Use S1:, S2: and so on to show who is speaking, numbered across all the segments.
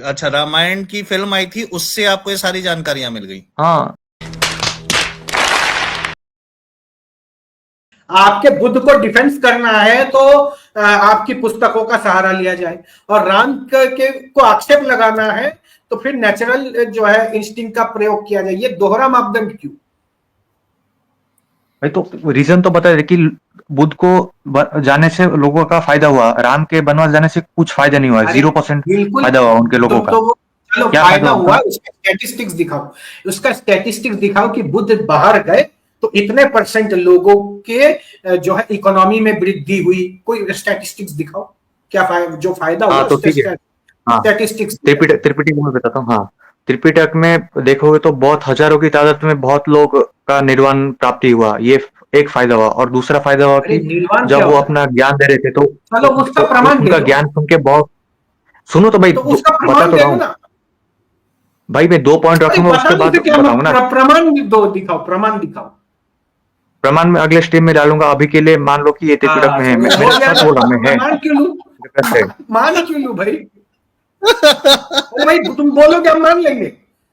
S1: अच्छा, रामायण की फिल्म आई थी, उससे आपको ये सारी जानकारियां मिल गई।
S2: हाँ।
S3: आपके बुद्ध को डिफेंस करना है तो आपकी पुस्तकों का सहारा लिया जाए, और राम के को आक्षेप लगाना है तो फिर नेचुरल जो है इंस्टिंक्ट का प्रयोग किया जाए। ये दोहरा मापदंड क्यों?
S2: भाई तो रीजन तो बता दे कि बुद्ध को जाने से लोगों का फायदा हुआ, राम के बनवास जाने से कुछ फायदा नहीं हुआ,
S3: अरे
S2: 0%
S3: बिल्कुल।
S2: फायदा हुआ उनके लोगों का।
S3: तो वो चलो
S2: क्या
S3: फायदा
S2: फायदा
S3: हुआ,
S2: होगा?
S3: उसका स्टैटिस्टिक्स दिखाओ। उसका स्टैटिस्टिक्स दिखाओ कि बुद्ध बाहर गए तो इतने परसेंट लोगों के जो है इकोनॉमी में वृद्धि हुई। कोई स्टैटिस्टिक्स दिखाओ, क्या जो फायदा हुआ
S2: हाँ तो
S3: उसका
S2: ठीक है। हाँ,
S3: स्टैटिस्टिक्स।
S2: त्रिपिटक त्रिपिटक में बताता हूँ। हाँ, त्रिपिटक में देखोगे तो बहुत हजारों की तादाद में बहुत लोग का निर्वाण प्राप्ति हुआ, ये एक फायदा हुआ। और दूसरा फायदा हुआ
S3: अरे
S2: कि
S3: निर्वाण क्या
S2: जब वो
S3: होता है?
S2: अपना ज्ञान दे रहे थे
S3: चलो उसका प्रमाण दे
S2: उनका
S3: दो।
S2: ज्ञान सुन के बहुत, सुनो तो भाई,
S3: तो उसका
S2: बता
S3: प्रमाण
S2: तो
S3: दे
S2: रहा
S3: दो
S2: हूँ
S3: ना।
S2: भाई। मैं 2 पॉइंट
S3: अरे
S2: रखूंगा, उसके
S3: बताने
S2: बाद
S3: से क्या
S2: बताऊंगा ना।
S3: प्रमाण दो, दिखाओ, प्रमाण दिखाओ।
S2: प्रमाण में अगले स्टेप में डालूंगा। अभी के लिए मान लो कि ये त्रिपिटक
S3: हाँ
S2: में है,
S3: तो
S2: मैंने
S3: हो गया
S2: सच
S3: ना।
S2: बोला, में है,
S3: मान क्यों लू?
S2: मेरे पास है।
S3: मान क्यों लू भाई? अरे भाई तुम बोलोगे हम मान लेंगे।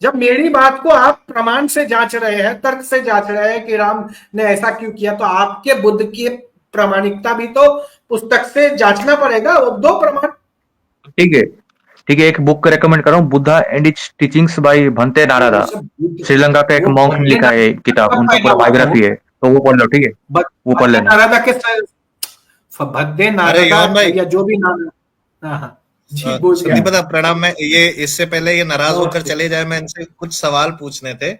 S3: जब मेरी बात को आप प्रमाण से जांच रहे हैं, तर्क से जांच रहे हैं कि राम ने ऐसा क्यों किया, तो आपके बुद्ध की प्रामाणिकता भी तो पुस्तक से जांचना पड़ेगा। वो दो प्रमाण।
S2: ठीक है, ठीक है। एक बुक का रेकमेंड कर रहा हूँ, Buddha and its teachings by Bhante
S3: वो
S2: नारादा।
S3: सब बुद्ध,
S2: श्रीलंका का एक
S3: वो
S2: मॉन्क ने
S3: बंदे
S2: लिखा है
S3: नारायण
S2: किताब,
S3: कब
S2: उनका
S3: पैदा
S2: पूरा
S3: हुआ था?
S2: बायोग्राफी है, तो वो पढ़ लो। ठीक है, वो पढ़
S3: भद्दे
S2: लेना।
S3: नारदा के भद्दे
S1: अरे
S3: नारदा
S1: योन भाई,
S3: या जो भी नाम। हाँ हाँ जी, बोल गया।
S1: संदीप दा प्रणाम। मैं ये इससे पहले ये नाराज होकर
S3: ओके
S1: चले जाए, मैं इनसे कुछ सवाल पूछने थे।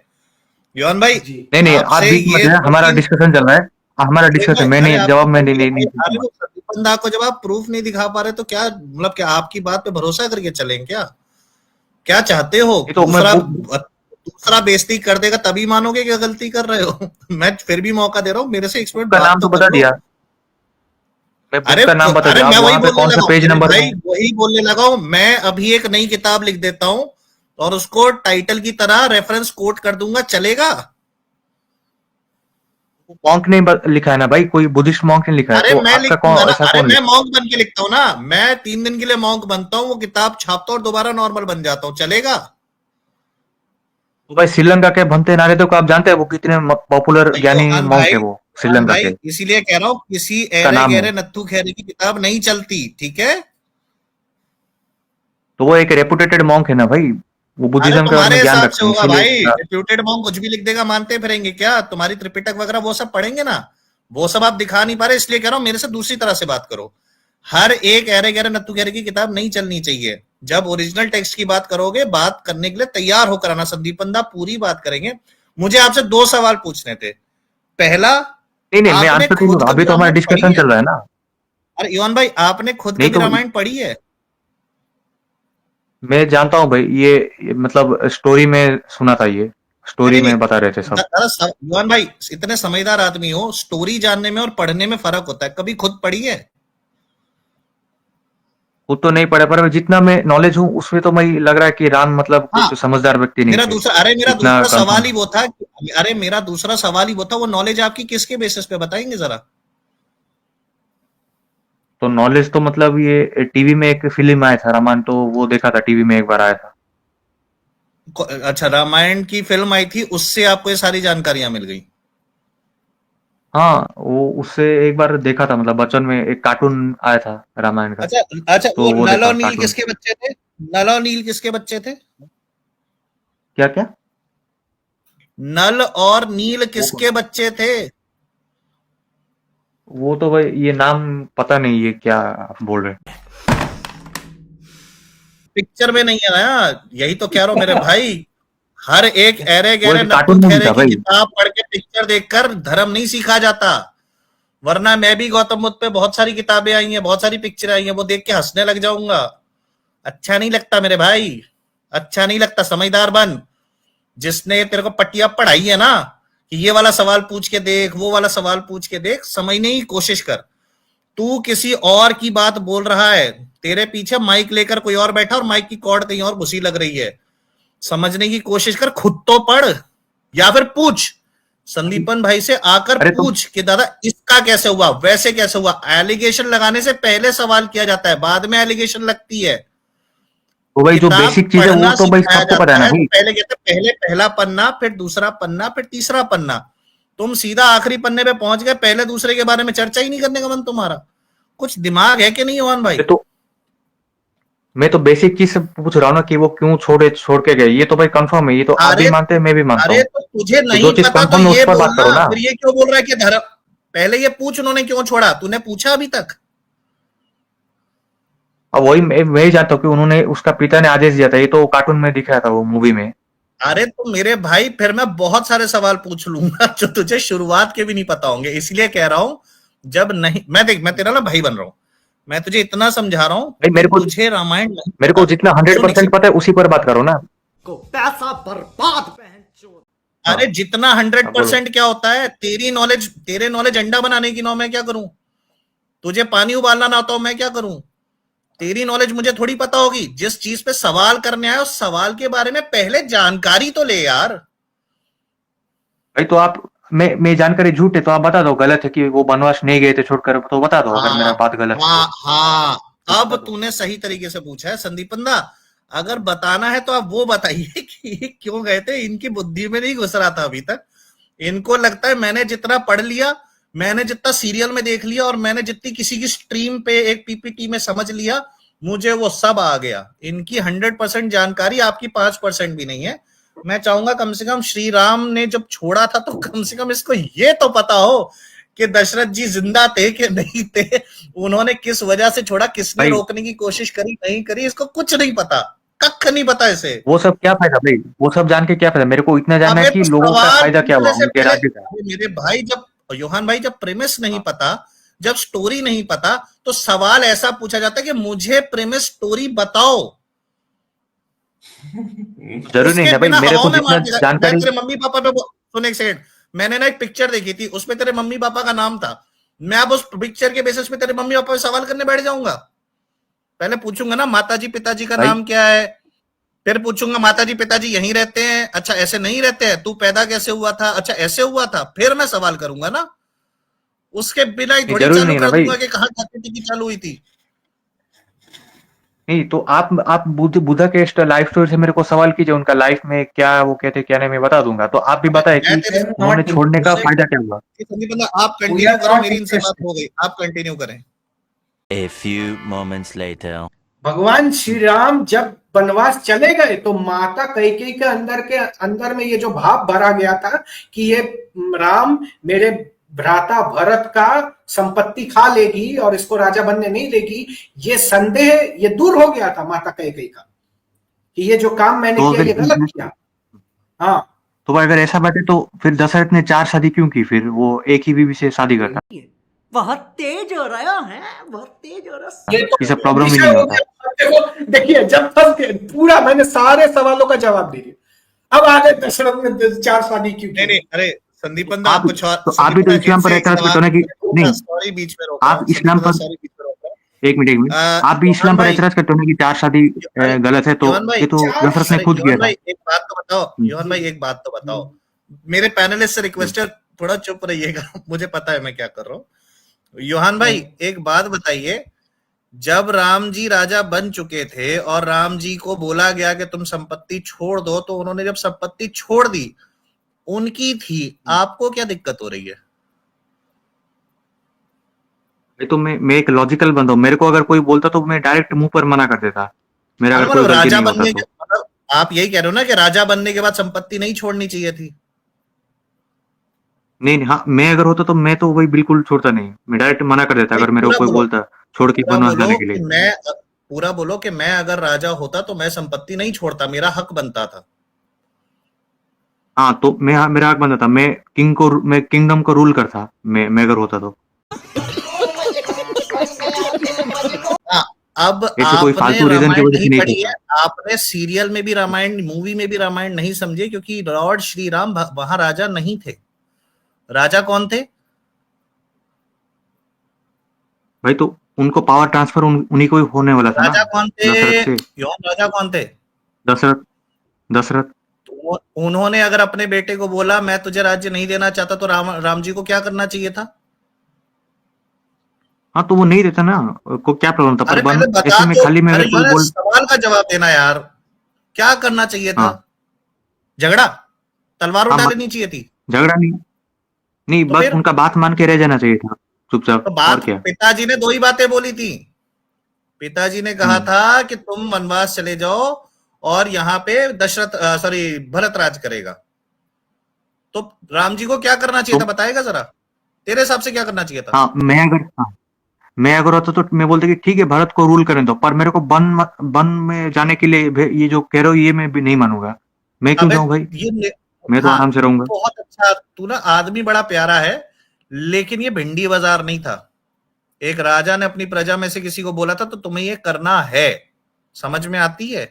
S1: योन भाई,
S3: जी।
S2: नहीं नहीं, आप
S1: आपसे
S2: बीच मत
S1: ये
S2: है,
S1: दो
S2: हमारा
S1: तीन
S2: डिस्कशन चल रहा है। हमारा
S1: अरे
S2: डिस्कशन,
S1: मैं
S2: मैं
S1: अरे
S2: नहीं
S1: आपको
S2: जवाब, मैं
S1: बोल दिया
S2: नहीं
S1: भाई, अरे
S2: दूंगा।
S1: वो संदीप बंदा को जब आप प्रूफ नहीं दिखा पा रहे तो क्या मतलब, क्या आपकी बात पे भरोसा करके चलें क्या? क्या चाहते हो?
S2: ये तो मैं बुक
S1: दूसरा बेइज्जती कर देगा तभी मानोगे कि गलती कर रहे हो? मैं फिर भी मौका दे रहा हूँ, मेरे से एक
S2: बुक
S1: मिनट
S2: का
S1: बात
S2: नाम
S1: तो
S2: तो
S1: कर
S2: बता
S1: लो।
S2: दिया, मैं बुक
S1: अरे
S2: का नाम बता
S1: अरे
S2: दिया।
S1: मैं
S2: आप
S1: वही
S2: वहां पे
S1: बोलने
S2: कौन सा
S1: लगा हूँ,
S2: पेज
S1: अरे
S2: नंबर
S1: भाई
S2: में?
S1: वही बोलने लगा हूँ। मैं अभी एक नई किताब लिख देता हूँ और उसको टाइटल की तरह रेफरेंस कोट कर दूंगा, चलेगा?
S2: मॉन्क ने लिखा है ना भाई, कोई बुद्धिस्ट मॉन्क ने लिखा है,
S1: अरे
S2: तो
S1: मैं लिख
S2: आपका
S1: दूंगा
S2: कौन,
S1: ना,
S2: ऐसा
S1: अरे
S2: कौन
S1: मैं
S2: लिखा?
S1: मॉन्क बन के लिखता हूँ ना। मैं 3 दिन के लिए मॉन्क बनता हूँ, वो किताब छापता हूँ और दोबारा नॉर्मल बन जाता हूँ, चलेगा?
S2: तो भाई श्रीलंका के भंते नारे को आप जानते हैं, वो कितने पॉपुलर
S1: भाई
S2: ज्ञानी मॉन्क है वो,
S1: योहान
S2: श्रीलंका
S1: भाई,
S2: के।
S1: इसीलिए कह रहा हूँ किसी
S2: का
S1: ऐरे
S2: नाम है,
S1: गहरे नत्थु खैरे की किताब नहीं चलती, ठीक है?
S2: तो वो एक रेपुटेटेड मॉन्क है ना भाई, वो
S1: अरे
S2: बुद्धिज्म का
S1: तुम्हारे
S2: में ज्ञान
S1: हिसाब से
S2: रखते हैं,
S1: होगा
S2: इसीलिए
S1: भाई, डिप्यूटेड मॉन्क कुछ भी लिख देगा, मानते फिरेंगे क्या? तुम्हारी त्रिपिटक वगैरह वो सब पढ़ेंगे ना, वो सब आप दिखा नहीं पा रहे, इसलिए कह रहा हूँ मेरे से दूसरी तरह से बात करो। हर एक ऐरे गहरे नत्थु खैरे की किताब नहीं चलनी चाहिए। जब ओरिजिनल टेक्स्ट की बात करोगे, बात करने के लिए तैयार होकर आना संदीप बंदा, पूरी बात करेंगे। मुझे आपसे 2 सवाल पूछने थे। पहला,
S2: नहीं नहीं, मैं
S1: आपने
S2: आंसर नहीं
S1: खुद
S2: दूंगा, अभी
S1: कभी
S2: तो हमारा
S1: रामायण पढ़ी
S2: डिस्कशन
S1: है?
S2: चल रहा है ना।
S1: अरे योहान भाई, आपने खुद
S2: नहीं
S1: कभी
S2: तो
S1: रामायण पढ़ी है?
S2: मैं जानता हूँ भाई, ये मतलब स्टोरी में सुना था, ये
S1: नहीं
S2: स्टोरी
S1: नहीं
S2: में बता रहे थे सब।
S1: युवान भाई, इतने समझदार आदमी हो, स्टोरी जानने में और पढ़ने में फर्क होता है, कभी खुद पढ़ी है?
S2: वो तो नहीं पढ़ा, पर जितना मैं नॉलेज हूँ उसमें तो मैं लग रहा है कि राम मतलब
S1: हाँ।
S2: कुछ समझदार व्यक्ति नहीं थे,
S1: मेरा
S2: इतना
S1: दूसरा
S2: कंफर्म
S1: सवाल ही
S2: है।
S1: वो था अरे मेरा दूसरा सवाल ही वो था, वो नॉलेज आपकी किसके बेसिस पे बताएंगे जरा?
S2: तो नॉलेज तो मतलब ये टीवी में एक फिल्म आया था रामायण, तो वो देखा था, टीवी में एक बार आया था।
S1: अच्छा, रामायण की फिल्म आई थी, उससे आपको ये सारी जानकारियां मिल गई?
S2: हाँ, वो उससे एक बार देखा था, मतलब बचपन में एक कार्टून आया था रामायण का,
S1: अच्छा अच्छा,
S2: तो
S1: वो
S2: वो
S1: नल
S2: देखा
S1: और नील
S2: कार्टून।
S1: किसके बच्चे थे? नल और नील किसके बच्चे थे?
S2: क्या क्या?
S1: नल और नील
S2: वो
S1: किसके बच्चे थे?
S2: वो तो भाई ये नाम पता नहीं, ये क्या आप बोल रहे हैं?
S1: पिक्चर में नहीं है ना, यही तो कह रहा हूं मेरे भाई। हर एक ऐरे
S2: वो
S1: गहरे
S2: एक
S1: नत्थु
S2: कार्टून मूवी
S1: खैरे
S2: था
S1: की
S2: भाई।
S1: किताब पढ़ के, पिक्चर देखकर धर्म नहीं सीखा जाता। वरना मैं भी गौतम बुद्ध पे बहुत सारी किताबें आई हैं, बहुत सारी पिक्चर आई हैं, वो देख के हंसने लग जाऊंगा। अच्छा नहीं लगता मेरे भाई, अच्छा नहीं लगता, समझदार बन। जिसने तेरे को पट्टियां पढ़ाई है ना कि ये वाला सवाल पूछ के देख, वो वाला सवाल पूछ के देख, समझने की कोशिश कर। तू किसी और की बात बोल रहा है, तेरे पीछे माइक लेकर कोई और बैठा और माइक की कॉर्ड कहीं और घुसी लग रही है। समझने की कोशिश कर, खुद तो पढ़, या फिर पूछ संदीपन भाई से आकर
S2: अरे तुम,
S1: पूछ कि दादा इसका कैसे हुआ, वैसे कैसे हुआ। एलिगेशन लगाने से पहले सवाल किया जाता है, बाद में एलिगेशन लगती है।
S2: तो भाई जो
S1: किताब
S2: बेसिक चीज है
S1: पढ़ना
S2: वो तो भाई
S1: सिखाया
S2: सबको पता
S1: जाता
S2: है ना
S1: है।
S2: भाई।
S1: पहले कहते पहले पहला पन्ना, फिर दूसरा पन्ना, फिर तीसरा पन्ना। तुम सीधा आखिरी पन्ने पे पहुंच गए, पहले दूसरे के बारे में चर्चा ही नहीं करने का मन तुम्हारा। कुछ दिमाग है कि नहीं योहान भाई?
S2: मैं तो बेसिक चीज से पूछ रहा हूँ ना कि वो क्यों छोड़ के गए, ये तो भाई कंफर्म है, ये तो आप भी
S1: अरे
S2: मानते हैं, मैं भी मानता
S1: अरे
S2: हूँ।
S1: तो तुझे
S2: तो जो
S1: नहीं
S2: चीज
S1: पता तो
S2: कंफर्म है उस
S1: ये
S2: पर बात करो
S1: बोलना,
S2: ना।
S1: फिर ये क्यों बोल रहा है कि धर्म? पहले ये पूछ उन्होंने क्यों छोड़ा, तूने पूछा अभी तक?
S2: अब वही मैं ही जानता हूँ कि उन्होंने, उसका पिता ने आदेश दिया था, ये तो कार्टून में दिखाया था वो मूवी में।
S1: अरे तो मेरे भाई फिर मैं बहुत सारे सवाल पूछ लूंगा जो तुझे शुरुआत के भी नहीं पता होंगे, इसलिए कह रहा हूं। जब नहीं, मैं देख, मैं तेरा ना भाई बन रहा हूं, मैं तुझे इतना समझा रहा हूं
S2: भाई
S1: कि तुझे रामायण नहीं
S2: मेरे
S1: पता।
S2: को जितना
S1: सुन एक
S2: 100%
S1: सेकंड।
S2: पता है उसी पर बात करो ना।
S4: को पैसा बर्बाद बहन चोद।
S1: अरे
S2: हाँ
S1: जितना हंड्रेड
S2: हाँ, बोलो।
S1: परसेंट क्या होता है, तेरे नॉलेज अंडा बनाने की, नौ मैं क्या करूं? तुझे पानी उबालना ना आता हो, मैं क्या करूं? तेरी नॉलेज मुझे थोड़ी पता होगी। जिस चीज पे सवाल करने आए उस सवाल के बारे में पहले जानकारी तो ले यार।
S2: भाई तो आप, मैं जानकारी झूठ है तो आप बता दो, गलत है कि वो वनवास नहीं गए थे छोड़कर, तो बता दो अगर
S1: हाँ
S2: मेरा बात गलत है
S1: हाँ हाँ,
S2: तो
S1: अब
S2: बता दो।
S1: तूने सही तरीके से पूछा है संदीपन दा। अगर बताना है तो आप वो बताइए कि क्यों गए थे। इनकी बुद्धि में नहीं घुस रहा था अभी तक। इनको लगता है मैंने जितना पढ़ लिया, मैंने जितना सीरियल में देख लिया, और मैंने जितनी किसी की स्ट्रीम पे एक पीपीटी में समझ लिया, मुझे वो सब आ गया। इनकी 100% जानकारी आपकी 5% भी नहीं है। मैं चाहूंगा कम से कम श्री राम ने जब छोड़ा था तो कम से कम इसको ये तो पता हो कि दशरथ जी जिंदा थे कि नहीं थे, उन्होंने किस वजह से छोड़ा, किसने
S2: भाई
S1: रोकने की कोशिश करी नहीं करी, इसको कुछ नहीं पता। कख नहीं पता इसे।
S2: वो सब क्या फायदा भाई, वो सब जान के क्या फायदा, मेरे को इतना जानना है
S1: अबे
S2: कि
S1: तो
S2: लोगों का
S1: सवाल
S2: फायदा क्या हुआ
S1: पूछने से
S2: उनके
S1: पहले,
S2: राज्य का।
S1: अरे मेरे भाई, जब योहान भाई जब प्रेमिस नहीं पता, जब स्टोरी नहीं पता, तो सवाल ऐसा पूछा जाता है कि मुझे प्रेमिस स्टोरी बताओ।
S2: जरूरी नहीं
S1: उसके
S2: ना भाई,
S1: बिना
S2: मेरे
S1: हवाओं
S2: को
S1: में
S2: जितना
S1: मार दिया। मैं
S2: जानकारी।
S1: तेरे मम्मी पापा पे सुन एक सेकंड, मैंने ना एक पिक्चर देखी थी, उसमें तेरे मम्मी पापा का नाम था। मैं अब उस पिक्चर के बेसिस पे तेरे मम्मी पापा पे सवाल करने बैठ जाऊंगा? पहले पूछूंगा ना माताजी पिताजी का
S2: भाई
S1: नाम क्या है, फिर पूछूंगा माताजी पिताजी यहीं रहते हैं, अच्छा ऐसे नहीं रहते हैं, तू पैदा कैसे हुआ था, अच्छा ऐसे हुआ था, फिर मैं सवाल करूंगा ना। उसके बिना ही
S2: नहीं,
S1: थोड़ी
S2: जरूरी
S1: चालू
S2: नहीं ना
S1: कर
S2: भाई।
S1: दूंगा कि कहां जाती थी कि चालू हुई थी।
S2: नहीं तो आप बुद्धा के लाइफ स्टोरी से मेरे को सवाल कीजिए, उनका लाइफ में क्या वो कहते क्या नहीं, मैं बता दूंगा। तो आप भी बताए
S1: मैं
S2: कि
S1: तेरे
S2: उन्होंने
S3: नॉट
S2: छोड़ने का
S1: मुझसे
S2: फायदा क्या हुआ।
S1: संदीप बंदा, आप
S3: वी
S1: कंटिन्यू
S3: आर
S1: करो,
S3: नॉट
S1: मेरी इनसे बात
S3: इंटरेस्टेड।
S1: हो गई, आप कंटिन्यू करें।
S4: A few moments later.
S3: भगवान श्री राम जब वनवास चले गए तो माता कैकेयी के अंदर में ये जो भाव भरा गया था कि ये राम मेरे भ्राता भरत का संपत्ति खा लेगी और इसको राजा बनने नहीं देगी, ये संदेह ये दूर हो गया था माता कैकेयी का कि ये जो काम मैंने
S2: तो
S3: किया
S2: अगर
S3: ये गलत किया। हाँ,
S2: तो भाई अगर ऐसा बात है तो फिर दशरथ ने 4 शादी क्यों की, फिर वो एक ही बीवी से शादी करता,
S4: बहुत तेज हो रहा है, बहुत तेज हो रहा
S3: ये
S4: है।
S3: तो
S2: किसी प्रॉब्लम ही
S3: विषय
S2: नहीं
S3: हो
S2: होता।
S3: गया। देखो देखिए, जब फंस गए पूरा, मैंने सारे सवालों का जवाब दे दिया। अब आगे दशरथ ने 4 शादी क्यों
S1: नहीं
S3: की?
S1: नहीं, अरे संदीप बंदा
S2: आप
S1: आप कुछ और,
S2: तो आप
S1: संदीप
S2: भी तो
S1: बंदा
S2: इस्लाम पर
S1: इनसे एक
S2: एतराज करते
S1: सवाल,
S2: हो ना कि नहीं,
S1: सॉरी बीच में रोक रहा
S2: आप
S1: हूँ संदीप
S2: इस्लाम
S1: बंदा,
S2: पर,
S1: सॉरी बीच में रोक रहा हूँ।
S2: एक मिनट, आप भी
S1: योहान
S2: इस्लाम पर
S1: भाई,
S2: एतराज करते हो ना कि 4 शादी
S1: अरे
S2: गलत है, तो
S1: योहान भाई,
S2: ये तो
S3: चार
S2: दशरथ ने
S1: अरे
S2: खुद किया
S1: योहान
S2: था।
S1: भाई एक बात तो बताओ, योहान भाई एक बात तो बताओ, मेरे पैनलिस्ट से रिक्वेस्ट है थोड़ा चुप रहिएगा मुझे पता है मैं क्या कर रहा हूँ। योहान भाई एक बात बताइए, जब राम जी राजा बन चुके थे और राम जी को बोला गया कि तुम संपत्ति छोड़ दो, तो उन्होंने जब संपत्ति छोड़ दी, उनकी थी, आपको क्या दिक्कत हो रही है?
S2: ये तो मैं एक लॉजिकल बंदा हूँ, मेरे को अगर कोई बोलता तो मैं डायरेक्ट मुंह पर मना कर देता, मेरा अगर कोई
S1: मतलब
S2: गलती
S1: राजा
S2: नहीं होता
S1: बनने के
S2: तो।
S1: मतलब आप यही कह रहे हो ना कि राजा बनने के बाद संपत्ति नहीं छोड़नी चाहिए थी?
S2: नहीं नहीं, हाँ मैं अगर होता तो मैं तो वही बिल्कुल छोड़ता नहीं, मैं डायरेक्ट मना कर देता
S1: भाई
S2: अगर मेरे को
S1: पूरा
S2: कोई
S1: बोलो,
S2: बोलता छोड़ के
S1: पूरा
S2: बनवास
S1: बोलो
S2: जाने के
S1: कि
S2: लिए।
S1: मैं पूरा बोलो कि मैं अगर राजा होता तो मैं संपत्ति नहीं छोड़ता, मेरा हक बनता था।
S2: हाँ तो मैं, हाँ मेरा हक बनता था, मैं किंगडम को रूल करता, मैं अगर होता तो।
S1: हाँ, अब
S2: ऐसे कोई
S1: आपने
S2: फालतू रीजन की
S1: रामायण
S2: वजह
S1: नहीं
S2: से नहीं
S1: पढ़ी है,
S2: छोड़ता।
S1: आपने सीरियल में भी रामायण, मूवी में भी रामायण नहीं समझे, क्योंकि लॉर्ड श्री राम वहां राजा नहीं थे। राजा कौन थे?
S2: भाई तो उनको पावर ट्रांसफर उन्हीं को ही होने वाला था ना,
S1: राजा कौन थे?
S2: दशरथ से।
S1: यौन राजा कौन थे?
S2: दशरथ दशरथ
S1: तो उन्होंने अगर अपने बेटे को बोला मैं तुझे राज्य नहीं देना चाहता, तो राम जी को क्या करना चाहिए था?
S2: हाँ तो वो नहीं देता ना, को क्या प्रॉब्लम था? पर
S1: अरे पहले बता
S2: ऐसे में
S1: तो,
S2: खाली में
S1: अरे
S2: अगर कोई
S1: यार
S2: बोल,
S1: सवाल का जवाब देना यार, क्या करना चाहिए था?
S2: हाँ
S1: झगड़ा, तलवार
S2: हाँ,
S1: उठा लेनी चाहिए थी।
S2: झगड़ा नहीं, नहीं
S1: तो
S2: बस
S1: फिर,
S2: उनका बात मान के रह जाना चाहिए था
S1: तो
S2: चुपचाप, और
S1: बात,
S2: क्या।
S1: पिताजी ने 2 ही बातें बोली थी। पिताजी ने कहा
S2: हम्म,
S1: था कि तुम वनवास चले जाओ और यहाँ पे दशरथ, सॉरी, भरत राज करेगा। तो राम जी को क्या करना चाहिए
S2: तो
S1: था, बताएगा जरा? तेरे हिसाब से क्या करना चाहिए था?
S2: हाँ मैं अगर होता तो मैं बोलता कि ठीक है भारत को रूल करें दो, पर मेरे को वन में जाने के लिए ये जो कह रहे हो ये मैं भी नहीं मानूंगा। मैं क्यों
S1: अबे
S2: जाऊं भाई,
S1: ये,
S2: मैं तो
S1: हाँ,
S2: आराम से रहूंगा।
S1: बहुत अच्छा, तू ना आदमी बड़ा प्यारा है, लेकिन ये भिंडी बाजार नहीं था। एक राजा ने अपनी प्रजा में से किसी को बोला था तो तुम्हें ये करना है, समझ में आती है?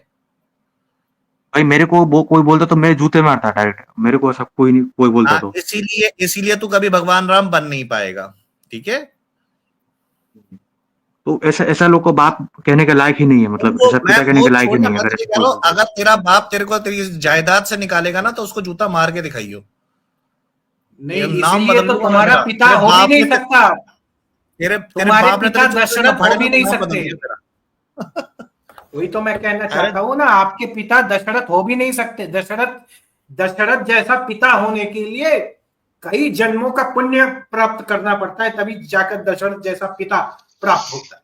S2: भाई मेरे को वो कोई बोलता तो मैं जूते मारता डायरेक्ट, मेरे को ऐसा कोई नहीं कोई बोलता
S1: हाँ,
S2: तो।
S1: इसीलिए इसीलिए तू कभी भगवान राम बन नहीं पाएगा, ठीक है?
S2: तो ऐसा ऐसा लोग को बाप कहने के लायक ही नहीं है, मतलब
S1: वो
S2: ऐसा
S1: मैं
S2: पिता कहने
S1: वो
S2: के लायक ही
S1: छोड़ना,
S2: नहीं है
S1: मैं
S2: अगर
S1: तुझे
S2: ऐसा
S1: कह
S2: कोई
S1: रहा हूं,
S2: बोलता है।
S1: अगर तेरा बाप तेरे को तेरी जायदाद से निकालेगा ना तो उसको जूता मार के दिखाइयो। ये
S3: नहीं,
S1: नाम
S3: इसीलिए
S1: बदल
S3: तो
S1: दूंगा मैं
S3: तुम्हारा
S1: तेरा,
S3: पिता
S1: तेरे
S3: हो भी
S1: बाप
S3: नहीं
S1: ने
S3: सकता।
S1: तेरे तेरे
S3: तुम्हारे
S1: बाप ने
S3: पिता
S1: तेरे जूते ना
S3: दशरथ हो
S1: फाड़े
S3: भी
S1: ना तो
S3: नहीं
S1: नाम बदल
S3: सकते।
S1: दिया तेरा।
S3: वही तो मैं कहना
S1: अरे
S3: चाहता हूँ ना, आपके पिता दशरथ हो भी नहीं सकते। दशरथ दशरथ जैसा पिता होने के लिए कई जन्मों का पुण्य प्राप्त करना पड़ता है, तभी जाकर दशरथ जैसा पिता प्राप्त होता है।